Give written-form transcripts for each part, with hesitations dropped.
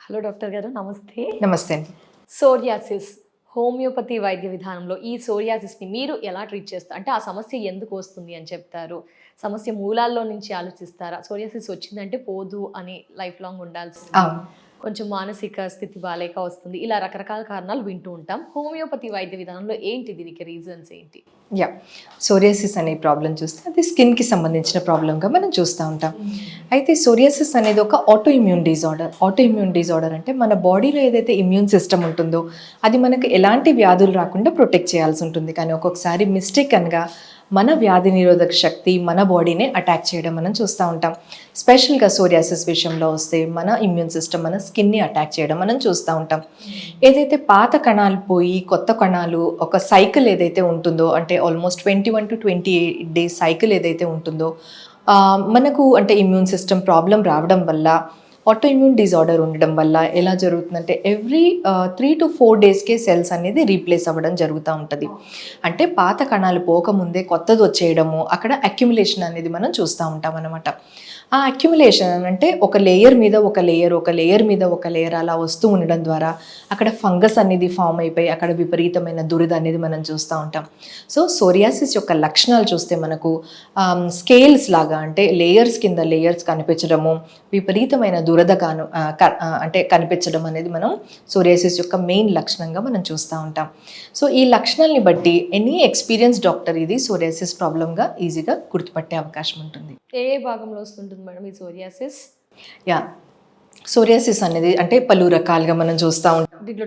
Hello doctor గారు, నమస్తే. నమస్తే అండి. సోరియాసిస్ హోమియోపతి వైద్య విధానంలో ఈ సోరియాసిస్ని మీరు ఎలా ట్రీట్ చేస్తారు? అంటే ఆ సమస్య ఎందుకు వస్తుంది అని చెప్తారు? సమస్య మూలాల్లో నుంచి ఆలోచిస్తారా? సోరియాసిస్ వచ్చిందంటే పోదు అని లైఫ్ లాంగ్ ఉండాల్సింది, అవును. కొంచెం మానసిక స్థితి బాలేక వస్తుంది, ఇలా రకరకాల కారణాలు వింటూ ఉంటాం. హోమియోపతి వైద్య విధానంలో ఏంటి దీనికి రీజన్స్ ఏంటి? సోరియాసిస్ అనే ప్రాబ్లం చూస్తే అది స్కిన్కి సంబంధించిన ప్రాబ్లంగా మనం చూస్తూ ఉంటాం. అయితే సోరియాసిస్ అనేది ఒక ఆటోఇమ్యూన్ డిజార్డర్ అంటే మన బాడీలో ఏదైతే ఇమ్యూన్ సిస్టమ్ ఉంటుందో అది మనకు ఎలాంటి వ్యాధులు రాకుండా ప్రొటెక్ట్ చేయాల్సి ఉంటుంది. కానీ ఒక్కొక్కసారి మిస్టేకన్గా మన వ్యాధి నిరోధక శక్తి మన బాడీనే అటాక్ చేయడం మనం చూస్తూ ఉంటాం. స్పెషల్గా సోరియాసిస్ విషయంలో వస్తే మన ఇమ్యూన్ సిస్టమ్ మన స్కిన్ని అటాక్ చేయడం మనం చూస్తూ ఉంటాం. ఏదైతే పాత కణాలు పోయి కొత్త కణాలు ఒక సైకిల్ ఏదైతే ఉంటుందో, అంటే ఆల్మోస్ట్ 21 to 28 days సైకిల్ ఏదైతే ఉంటుందో, మనకు అంటే ఇమ్యూన్ సిస్టమ్ ప్రాబ్లం రావడం వల్ల, ఆటోఇమ్యూన్ డిజార్డర్ ఉండడం వల్ల ఎలా జరుగుతుందంటే ఎవ్రీ 3 to 4 daysకే సెల్స్ అనేది రీప్లేస్ అవ్వడం జరుగుతూ ఉంటుంది. అంటే పాత కణాలు పోకముందే కొత్తది వచ్చేయడము, అక్కడ అక్యుములేషన్ అనేది మనం చూస్తూ ఉంటాం అన్నమాట. ఆ అక్యుములేషన్ అంటే ఒక లేయర్ మీద ఒక లేయర్ అలా వస్తూ ఉండడం ద్వారా అక్కడ ఫంగస్ అనేది ఫామ్ అయిపోయి అక్కడ విపరీతమైన దురద అనేది మనం చూస్తూ ఉంటాం. సో సోరియాసిస్ యొక్క లక్షణాలు చూస్తే మనకు స్కేల్స్ లాగా, అంటే లేయర్స్ కింద లేయర్స్ కనిపించడము, విపరీతమైన దురద అంటే కనిపించడం అనేది మనం సోరియాసిస్ యొక్క మెయిన్ లక్షణంగా మనం చూస్తూ ఉంటాం. సో ఈ లక్షణాలని బట్టి ఎనీ ఎక్స్పీరియన్స్ డాక్టర్ ఇది సోరియాసిస్ ప్రాబ్లంగా ఈజీగా గుర్తుపట్టే అవకాశం ఉంటుంది. ఏ భాగంలో వస్తుంటుంది మేడం ఈ సోరియాసిస్? సోరియాసిస్ అనేది అంటే పలు రకాలుగా మనం చూస్తూ ఉంటాం. దీంట్లో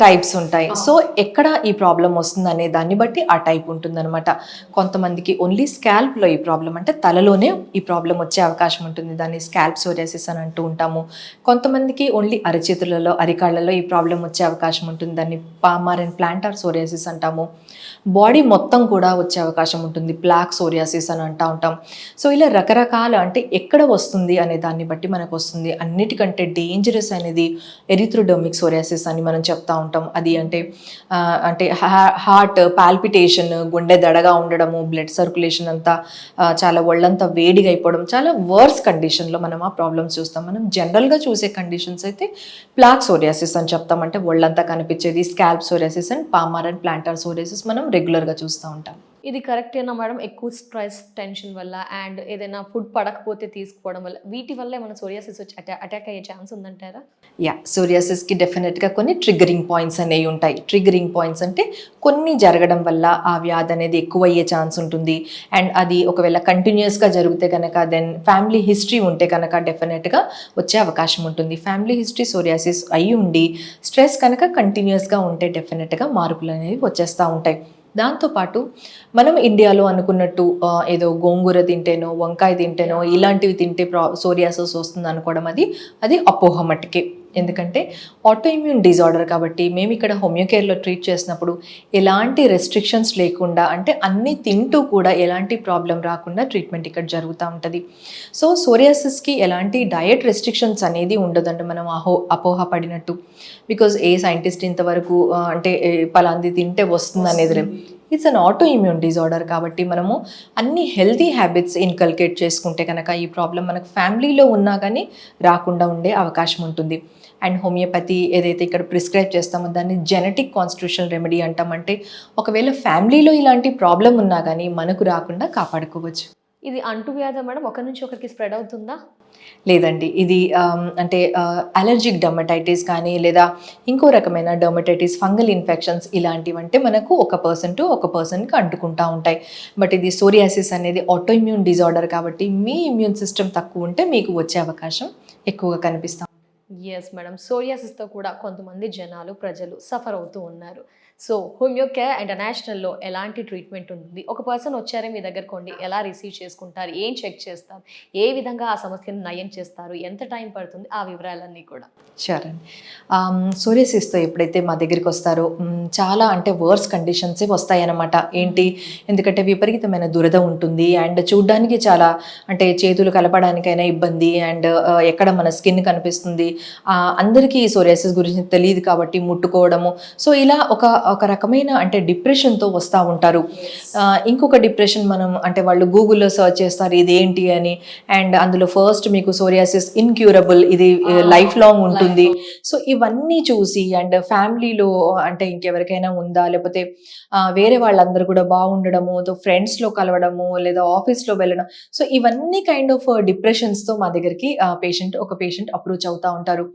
టైప్స్ ఉంటాయి. సో ఎక్కడ ఈ ప్రాబ్లం వస్తుంది అనే దాన్ని బట్టి ఆ టైప్ ఉంటుందన్నమాట. కొంతమందికి ఓన్లీ స్కాల్ప్లో ఈ ప్రాబ్లం, అంటే తలలోనే ఈ ప్రాబ్లం వచ్చే అవకాశం ఉంటుంది, దాన్ని స్కాల్ప్ సోరియాసిస్ అని అంటూ ఉంటాము. కొంతమందికి ఓన్లీ అరచేతులలో అరికాళ్లలో ఈ ప్రాబ్లం వచ్చే అవకాశం ఉంటుంది, దాన్ని పామార్ అండ్ ప్లాంటార్ సోరియాసిస్ అంటాము. బాడీ మొత్తం కూడా వచ్చే అవకాశం ఉంటుంది, బ్లాక్ సోరియాసిస్ అని అంటూ ఉంటాం. సో ఇలా రకరకాల, అంటే ఎక్కడ వస్తుంది అనే దాన్ని బట్టి మనకు వస్తుంది. అన్నిటికంటే డేంజరస్ అనేది ఎరిథ్రోడర్మిక్ సోరియాసిస్ అని మనం చెప్తా ఉంటాం. అది అంటే హార్ట్ పాల్పిటేషన్, గుండె దడగా ఉండడము, బ్లడ్ సర్క్యులేషన్ అంతా చాలా ఒళ్ళంతా వేడిగా అయిపోవడం, చాలా వర్స్ కండిషన్లో మనం ఆ ప్రాబ్లమ్స్ చూస్తాం. మనం జనరల్గా చూసే కండిషన్స్ అయితే ప్లాక్ సోరియాసిస్ అని చెప్తాం, అంటే ఒళ్ళంతా కనిపించేది. Scalp psoriasis and palmar and plantar psoriasis మనం రెగ్యులర్గా చూస్తూ ఉంటాం. ఇది కరెక్టేనా మేడం? ఎక్కువ స్ట్రెస్, టెన్షన్ వల్ల అండ్ ఏదైనా ఫుడ్ పడకపోతే తీసుకోవడం వల్ల, వీటి వల్ల ఏమైనా సోరియాసిస్ వచ్చి అటాక్ అయ్యే ఛాన్స్ ఉందంటారా? సోరియాసిస్కి డెఫినెట్గా కొన్ని ట్రిగ్గరింగ్ పాయింట్స్ అనేవి ఉంటాయి. ట్రిగ్గరింగ్ పాయింట్స్ అంటే కొన్ని జరగడం వల్ల ఆ వ్యాధి అనేది ఎక్కువ అయ్యే ఛాన్స్ ఉంటుంది. అండ్ అది ఒకవేళ కంటిన్యూస్గా జరిగితే కనుక, దెన్ ఫ్యామిలీ హిస్టరీ ఉంటే కనుక డెఫినెట్గా వచ్చే అవకాశం ఉంటుంది. ఫ్యామిలీ హిస్టరీ సోరియాసిస్ అయి ఉండి స్ట్రెస్ కనుక కంటిన్యూస్గా ఉంటే డెఫినెట్గా మార్పులు అనేవి వచ్చేస్తూ ఉంటాయి. దాంతోపాటు మనం ఇండియాలో అనుకున్నట్టు ఏదో గోంగూర తింటేనో వంకాయ తింటేనో ఇలాంటివి తింటే సోరియాసిస్ వస్తుంది అనుకోవడం అది అపోహ మట్టుకే. ఎందుకంటే ఆటోఇమ్యూన్ డిజార్డర్ కాబట్టి మేము ఇక్కడ హోమియోకేర్లో ట్రీట్ చేసినప్పుడు ఎలాంటి రెస్ట్రిక్షన్స్ లేకుండా, అంటే అన్నీ తింటూ కూడా ఎలాంటి ప్రాబ్లం రాకుండా ట్రీట్మెంట్ ఇక్కడ జరుగుతూ ఉంటుంది. సో సోరియాసిస్కి ఎలాంటి డయట్ రెస్ట్రిక్షన్స్ అనేది ఉండదండి మనం అపోహ పడినట్టు. బికాజ్ ఏ సైంటిస్ట్ ఇంతవరకు అంటే పలాంది తింటే వస్తుంది అనేది, ఇట్స్ అన్ ఆటోఇమ్యూన్ డిజార్డర్ కాబట్టి మనము అన్ని హెల్తీ హ్యాబిట్స్ ఇన్కల్కేట్ చేసుకుంటే కనుక ఈ ప్రాబ్లం మనకు ఫ్యామిలీలో ఉన్నా కానీ రాకుండా ఉండే అవకాశం ఉంటుంది. అండ్ హోమియోపతి ఏదైతే ఇక్కడ ప్రిస్క్రైబ్ చేస్తామో దాన్ని జెనెటిక్ కాన్స్టిట్యూషనల్ రెమెడీ అంటామంటే ఒకవేళ ఫ్యామిలీలో ఇలాంటి ప్రాబ్లం ఉన్నా కానీ మనకు రాకుండా కాపాడుకోవచ్చు. ఇది అంటువ్యాధి మేడం? ఒకరి నుంచి ఒకరికి స్ప్రెడ్ అవుతుందా? లేదండి, ఇది అంటే అలర్జిక్ డర్మటైటిస్ కానీ లేదా ఇంకో రకమైన డర్మటైటిస్, ఫంగల్ ఇన్ఫెక్షన్స్ ఇలాంటివంటే మనకు ఒక పర్సన్ టు ఒక పర్సన్కి అంటుకుంటూ ఉంటాయి. బట్ ఇది సోరియాసిస్ అనేది ఆటోఇమ్యూన్ డిజార్డర్ కాబట్టి మీ ఇమ్యూన్ సిస్టమ్ తక్కువ ఉంటే మీకు వచ్చే అవకాశం ఎక్కువగా కనిపిస్తాం. ఎస్ మేడం, సోరియాసిస్తో కూడా కొంతమంది ప్రజలు సఫర్ అవుతూ ఉన్నారు. సో హోమియోకేర్ ఇంటర్నేషనల్లో ఎలాంటి ట్రీట్మెంట్ ఉంది? ఒక పర్సన్ వచ్చారే మీ దగ్గర కొండి, ఎలా రిసీవ్ చేసుకుంటారు, ఏం చెక్ చేస్తారు, ఏ విధంగా ఆ సమస్యను నయం చేస్తారు, ఎంత టైం పడుతుంది, ఆ వివరాలన్నీ కూడా. షూర్ అండి. సోరియాసిస్తో ఎప్పుడైతే మా దగ్గరికి వస్తారో చాలా అంటే వర్స్ కండిషన్సే వస్తాయన్నమాట. ఏంటి, ఎందుకంటే విపరీతమైన దురద ఉంటుంది అండ్ చూడ్డానికి చాలా అంటే చేతులు కలపడానికైనా ఇబ్బంది, అండ్ ఎక్కడ మన స్కిన్ కనిపిస్తుంది, అందరికీ సోరియాసిస్ గురించి తెలియదు కాబట్టి ముట్టుకోవడము. సో ఇలా ఒక ఒక రకమైన అంటే డిప్రెషన్తో వస్తూ ఉంటారు. ఇంకొక డిప్రెషన్ మనం అంటే వాళ్ళు గూగుల్లో సర్చ్ చేస్తారు ఇదేంటి అని, అండ్ అందులో ఫస్ట్ మీకు సోరియాసిస్ ఇన్క్యూరబుల్, ఇది లైఫ్ లాంగ్ ఉంటుంది. సో ఇవన్నీ చూసి అండ్ ఫ్యామిలీలో అంటే ఇంకెవరికైనా ఉందా, లేకపోతే వేరే వాళ్ళందరూ కూడా బాగుండడము, ఫ్రెండ్స్లో కలవడము, లేదా ఆఫీస్లో వెళ్ళడం, సో ఇవన్నీ కైండ్ ఆఫ్ డిప్రెషన్స్తో మా దగ్గరికి ఒక పేషెంట్ అప్రోచ్ అవుతూ ఉంటారు.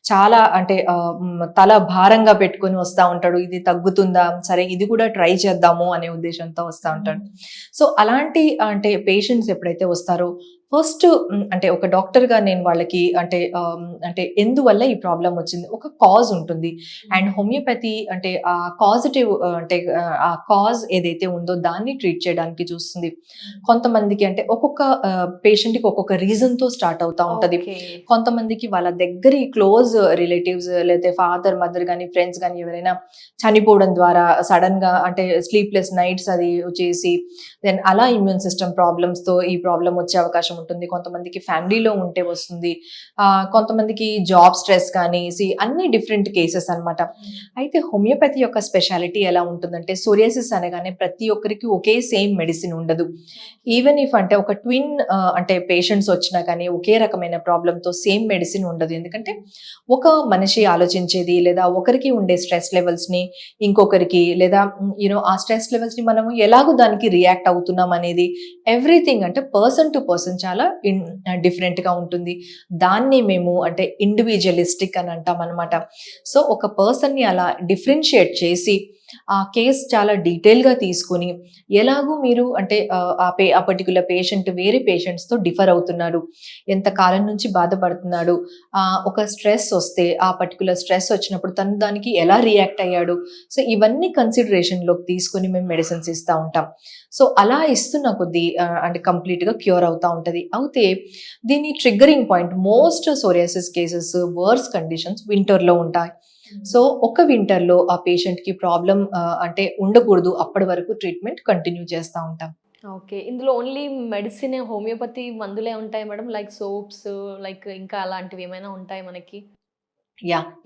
చాలా అంటే తల భారంగా పెట్టుకొని వస్తూ ఉంటాడు, ఇది తగ్గుతుందా, సరే ఇది కూడా ట్రై చేద్దాము అనే ఉద్దేశంతో వస్తూ ఉంటాడు. సో అలాంటి అంటే పేషెంట్స్ ఎప్పుడైతే వస్తారో ఫస్ట్ అంటే ఒక డాక్టర్గా నేను వాళ్ళకి అంటే ఎందువల్ల ఈ ప్రాబ్లం వచ్చింది, ఒక కాజ్ ఉంటుంది. అండ్ హోమియోపతి అంటే ఆ కాజిటివ్ అంటే ఆ కాజ్ ఏదైతే ఉందో దాన్ని ట్రీట్ చేయడానికి చూస్తుంది. కొంతమందికి అంటే ఒక్కొక్క పేషెంట్కి ఒక్కొక్క రీజన్తో స్టార్ట్ అవుతూ ఉంటుంది. కొంతమందికి వాళ్ళ దగ్గర క్లోజ్ రిలేటివ్స్ లేదా ఫాదర్ మదర్ కానీ ఫ్రెండ్స్ కానీ ఎవరైనా చనిపోవడం ద్వారా సడన్గా అంటే స్లీప్లెస్ నైట్స్ అది చేసి దెన్ అలా ఇమ్యూన్ సిస్టమ్ ప్రాబ్లమ్స్తో ఈ ప్రాబ్లం వచ్చే అవకాశం ఉంటుంది. కొంతమందికి ఫ్యామిలీలో ఉంటే వస్తుంది, కొంతమందికి జాబ్ స్ట్రెస్ కానీ అన్ని డిఫరెంట్ కేసెస్ అన్నమాట. అయితే హోమియోపతి యొక్క స్పెషాలిటీ ఎలా ఉంటుందంటే సోరియాసిస్ అనగానే ప్రతి ఒక్కరికి ఒకే సేమ్ మెడిసిన్ ఉండదు. ఈవెన్ ఇఫ్ అంటే ఒక ట్విన్ అంటే పేషెంట్స్ వచ్చినా కానీ ఒకే రకమైన ప్రాబ్లంతో సేమ్ మెడిసిన్ ఉండదు. ఎందుకంటే ఒక మనిషి ఆలోచించేది లేదా ఒకరికి ఉండే స్ట్రెస్ లెవెల్స్ని ఇంకొకరికి లేదా ఆ స్ట్రెస్ లెవెల్స్ని మనము ఎలాగో దానికి రియాక్ట్ అవుతున్నాం అనేది ఎవ్రీథింగ్ అంటే పర్సన్ టు పర్సన్ చాలా డిఫరెంట్గా ఉంటుంది. దాన్ని మేము అంటే ఇండివిజువలిస్టిక్ అని అంటాం అనమాట. సో ఒక పర్సన్ని అలా డిఫరెన్షియేట్ చేసి ఆ కేస్ చాలా డీటెయిల్గా తీసుకుని ఎలాగూ మీరు అంటే ఆ పర్టికులర్ పేషెంట్ వేరే పేషెంట్స్తో డిఫర్ అవుతున్నాడు, ఎంత కాలం నుంచి బాధపడుతున్నాడు, ఒక స్ట్రెస్ వస్తే ఆ పర్టికులర్ స్ట్రెస్ వచ్చినప్పుడు తను దానికి ఎలా రియాక్ట్ అయ్యాడు, సో ఇవన్నీ కన్సిడరేషన్లోకి తీసుకొని మేము మెడిసిన్స్ ఇస్తూ ఉంటాం. సో అలా ఇస్తున్న కొద్దీ అంటే కంప్లీట్గా క్యూర్ అవుతూ ఉంటుంది. అయితే దీని triggering point most psoriasis cases worse conditions వింటర్లో ఉంటాయి. సో ఒక వింటర్లో ఆ పేషెంట్కి ప్రాబ్లం అంటే ఉండకూడదు, అప్పటి వరకు ట్రీట్మెంట్ కంటిన్యూ చేస్తూ ఉంటాం. ఓకే, ఇందులో ఓన్లీ మెడిసిన్ హోమియోపతి మందులే ఉంటాయి మేడం, లైక్ సోప్స్ లైక్ ఇంకా అలాంటివి ఏమైనా ఉంటాయి మనకి?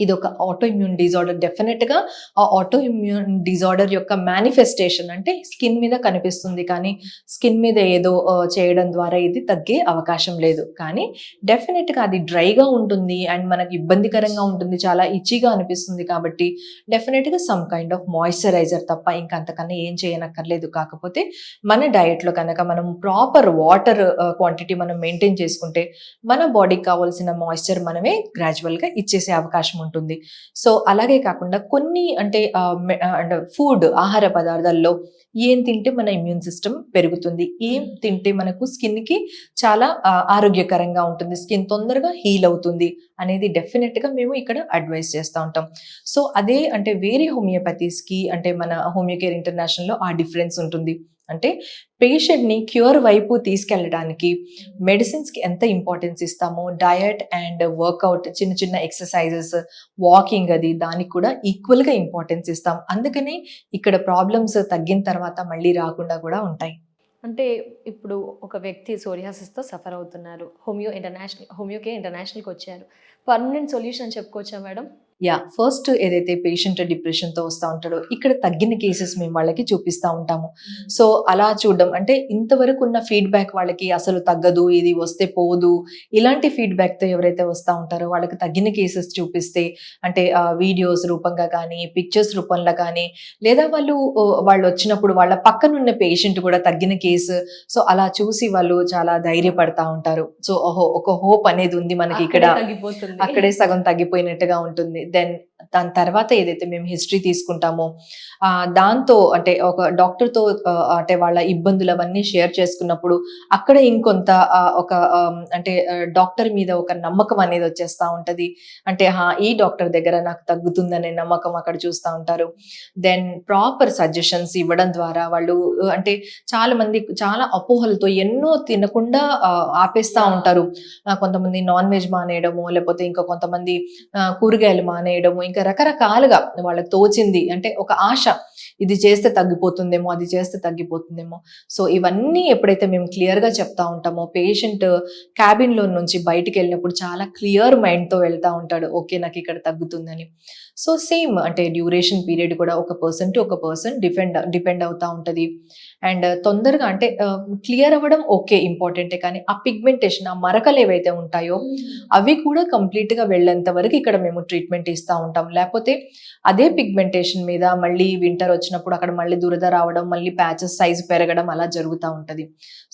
ఇది ఒక ఆటో ఇమ్యూన్ డిజార్డర్. డెఫినెట్గా ఆ ఆటో ఇమ్యూన్ డిజార్డర్ యొక్క మేనిఫెస్టేషన్ అంటే స్కిన్ మీద కనిపిస్తుంది, కానీ స్కిన్ మీద ఏదో చేయడం ద్వారా ఇది తగ్గే అవకాశం లేదు. కానీ డెఫినెట్గా అది డ్రైగా ఉంటుంది అండ్ మనకి ఇబ్బందికరంగా ఉంటుంది, చాలా ఇచ్చిగా అనిపిస్తుంది. కాబట్టి డెఫినెట్గా సమ్ కైండ్ ఆఫ్ మాయిశ్చరైజర్ తప్ప ఇంకా అంతకన్నా ఏం చేయనక్కర్లేదు. కాకపోతే మన డయట్లో కనుక మనం ప్రాపర్ వాటర్ క్వాంటిటీ మనం మెయింటైన్ చేసుకుంటే మన బాడీకి కావాల్సిన మాయిశ్చర్ మనమే గ్రాడ్యువల్గా ఇచ్చేసే అవకాశం ఉంటుంది. సో అలాగే కాకుండా కొన్ని అంటే ఫుడ్ ఆహార పదార్థాల్లో ఏం తింటే మన ఇమ్యూన్ సిస్టమ్ పెరుగుతుంది, ఏం తింటే మనకు స్కిన్కి చాలా ఆరోగ్యకరంగా ఉంటుంది, స్కిన్ తొందరగా హీల్ అవుతుంది అనేది డెఫినెట్గా మేము ఇక్కడ అడ్వైస్ చేస్తూ ఉంటాం. సో అదే అంటే వేరే హోమియోపతీస్కి అంటే మన హోమియోకేర్ ఇంటర్నేషనల్లో ఆ డిఫరెన్స్ ఉంటుంది. అంటే పేషెంట్ని క్యూర్ వైపు తీసుకెళ్ళడానికి మెడిసిన్స్కి ఎంత ఇంపార్టెన్స్ ఇస్తామో డయట్ అండ్ వర్కౌట్, చిన్న చిన్న ఎక్సర్సైజెస్, వాకింగ్ దానికి కూడా ఈక్వల్గా ఇంపార్టెన్స్ ఇస్తాం. అందుకని ఇక్కడ ప్రాబ్లమ్స్ తగ్గిన తర్వాత మళ్ళీ రాకుండా కూడా ఉంటాయి. అంటే ఇప్పుడు ఒక వ్యక్తి సోరియాసిస్తో సఫర్ అవుతున్నారు, హోమియోకేర్ ఇంటర్నేషనల్కి వచ్చారు, పర్మనెంట్ సొల్యూషన్ చెప్పుకోవచ్చా మేడం? ఫస్ట్ ఏదైతే పేషెంట్ డిప్రెషన్తో వస్తూ ఉంటాడో ఇక్కడ తగ్గిన కేసెస్ మేము వాళ్ళకి చూపిస్తూ ఉంటాము. సో అలా చూడడం అంటే ఇంతవరకు ఉన్న ఫీడ్బ్యాక్ వాళ్ళకి అసలు తగ్గదు, ఇది వస్తే పోదు, ఇలాంటి ఫీడ్బ్యాక్తో ఎవరైతే వస్తూ ఉంటారో వాళ్ళకి తగ్గిన కేసెస్ చూపిస్తే అంటే వీడియోస్ రూపంగా కానీ పిక్చర్స్ రూపంలో కానీ లేదా వాళ్ళు వచ్చినప్పుడు వాళ్ళ పక్కనున్న పేషెంట్ కూడా తగ్గిన కేసు, సో అలా చూసి వాళ్ళు చాలా ధైర్యపడతా ఉంటారు. సో ఒక హోప్ అనేది ఉంది మనకి ఇక్కడ, అక్కడే సగం తగ్గిపోయినట్టుగా ఉంటుంది. దెన్ దాని తర్వాత ఏదైతే మేము హిస్టరీ తీసుకుంటామో దాంతో అంటే ఒక డాక్టర్తో అంటే వాళ్ళ ఇబ్బందులు అవన్నీ షేర్ చేసుకున్నప్పుడు అక్కడ ఇంకొంత ఒక అంటే డాక్టర్ మీద ఒక నమ్మకం అనేది వచ్చేస్తూ ఉంటుంది. అంటే ఈ డాక్టర్ దగ్గర నాకు తగ్గుతుందనే నమ్మకం అక్కడ చూస్తూ ఉంటారు. దెన్ ప్రాపర్ సజెషన్స్ ఇవ్వడం ద్వారా వాళ్ళు అంటే చాలా మంది చాలా అపోహలతో ఎన్నో తినకుండా ఆపేస్తూ ఉంటారు. కొంతమంది నాన్ వెజ్ మానేయడము, లేకపోతే ఇంకా కొంతమంది కూరగాయలు మానేయడము, ఇంకా రకరకాలుగా వాళ్ళకి తోచింది అంటే ఒక ఆశ ఇది చేస్తే తగ్గిపోతుందేమో, అది చేస్తే తగ్గిపోతుందేమో. సో ఇవన్నీ ఎప్పుడైతే మేము క్లియర్గా చెప్తా ఉంటామో, పేషెంట్ క్యాబిన్లో నుంచి బయటికి వెళ్ళినప్పుడు చాలా క్లియర్ మైండ్తో వెళ్తూ ఉంటాడు, ఓకే నాకు ఇక్కడ తగ్గుతుందని. సో సేమ్ అంటే డ్యూరేషన్ పీరియడ్ కూడా ఒక పర్సన్ టు ఒక పర్సన్ డిపెండ్ అవుతూ ఉంటుంది. అండ్ తొందరగా అంటే క్లియర్ అవ్వడం ఓకే ఇంపార్టెంటే, కానీ ఆ పిగ్మెంటేషన్, ఆ మరకలు ఏవైతే ఉంటాయో అవి కూడా కంప్లీట్గా వెళ్ళేంత వరకు ఇక్కడ మేము ట్రీట్మెంట్ ఇస్తూ ఉంటాం. లేకపోతే అదే పిగ్మెంటేషన్ మీద మళ్ళీ వింటర్ వచ్చినప్పుడు అక్కడ మళ్ళీ దురద రావడం, మళ్ళీ ప్యాచెస్ సైజు పెరగడం అలా జరుగుతూ ఉంటుంది.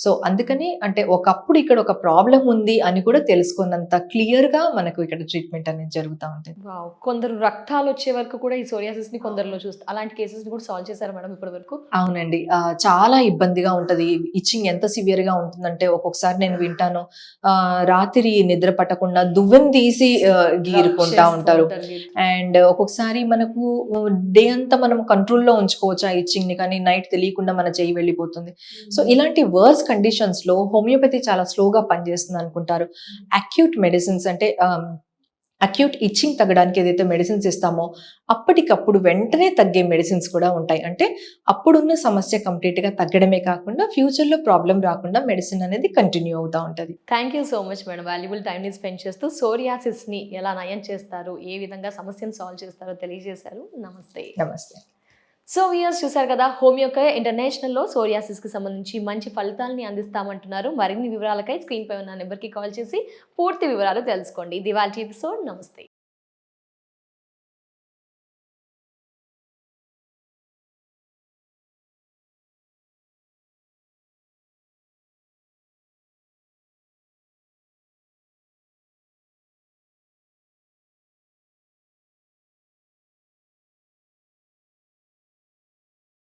సో అందుకని అంటే ఒకప్పుడు ఇక్కడ ఒక ప్రాబ్లం ఉంది అని కూడా తెలుసుకున్నంత క్లియర్గా మనకు ఇక్కడ ట్రీట్మెంట్ అనేది జరుగుతూ ఉంటుంది. వావ్! కొందరు రక్తాలు వచ్చే వరకు కూడా ఈ సోరియాసిస్ ని కొందరిలో చూస్తారు. అలాంటి కేసెస్ ని కూడా సాల్వ్ చేశారా మేడం ఇప్పటి వరకు? అవునండి. చాలా ఇబ్బందిగా ఉంటది. ఇచ్చింగ్ ఎంత సివియర్‌గా ఉంటుందంటే ఒక్కొక్కసారి నేను వింటాను, రాత్రి నిద్ర పట్టకుండా దువ్వెన తీసి గీరుకుంటా ఉంటారు. అండ్ ఒక్కొక్కసారి మనకు డే అంతా మనం కంట్రోల్‌లో ఉంచుకోవచ్చు ఆ ఇచ్చింగ్‌ని, కానీ నైట్ తెలియకుండా మన చెయ్యి వెళ్ళిపోతుంది. సో ఇలాంటి వర్స్ కండిషన్స్‌లో హోమియోపతి చాలా స్లోగా పనిచేస్తుంది అనుకుంటారు. అక్యూట్ మెడిసిన్స్ అంటే అక్యూట్ ఇచ్చింగ్ తగ్గడానికి ఏదైతే మెడిసిన్స్ ఇస్తామో అప్పటికప్పుడు వెంటనే తగ్గే మెడిసిన్స్ కూడా ఉంటాయి. అంటే అప్పుడున్న సమస్య కంప్లీట్గా తగ్గడమే కాకుండా ఫ్యూచర్లో ప్రాబ్లం రాకుండా మెడిసిన్ అనేది కంటిన్యూ అవుతూ ఉంటుంది. Thank you so much madam. Valuable టైంని స్పెండ్ చేస్తూ సోరియాసిస్ని ఎలా నయం చేస్తారు, ఏ విధంగా సమస్యను సాల్వ్ చేస్తారో తెలియజేశారు. నమస్తే. నమస్తే. సో వ్యూయర్స్ చూశారు కదా, హోమియోకేర్ ఇంటర్నేషనల్లో సోరియాసిస్కి సంబంధించి మంచి ఫలితాలని అందిస్తామంటున్నారు. మరిన్ని వివరాలకై స్క్రీన్ పై ఉన్న నెంబర్కి కాల్ చేసి పూర్తి వివరాలు తెలుసుకోండి. ఇది ఇవాల్టి ఎపిసోడ్. నమస్తే.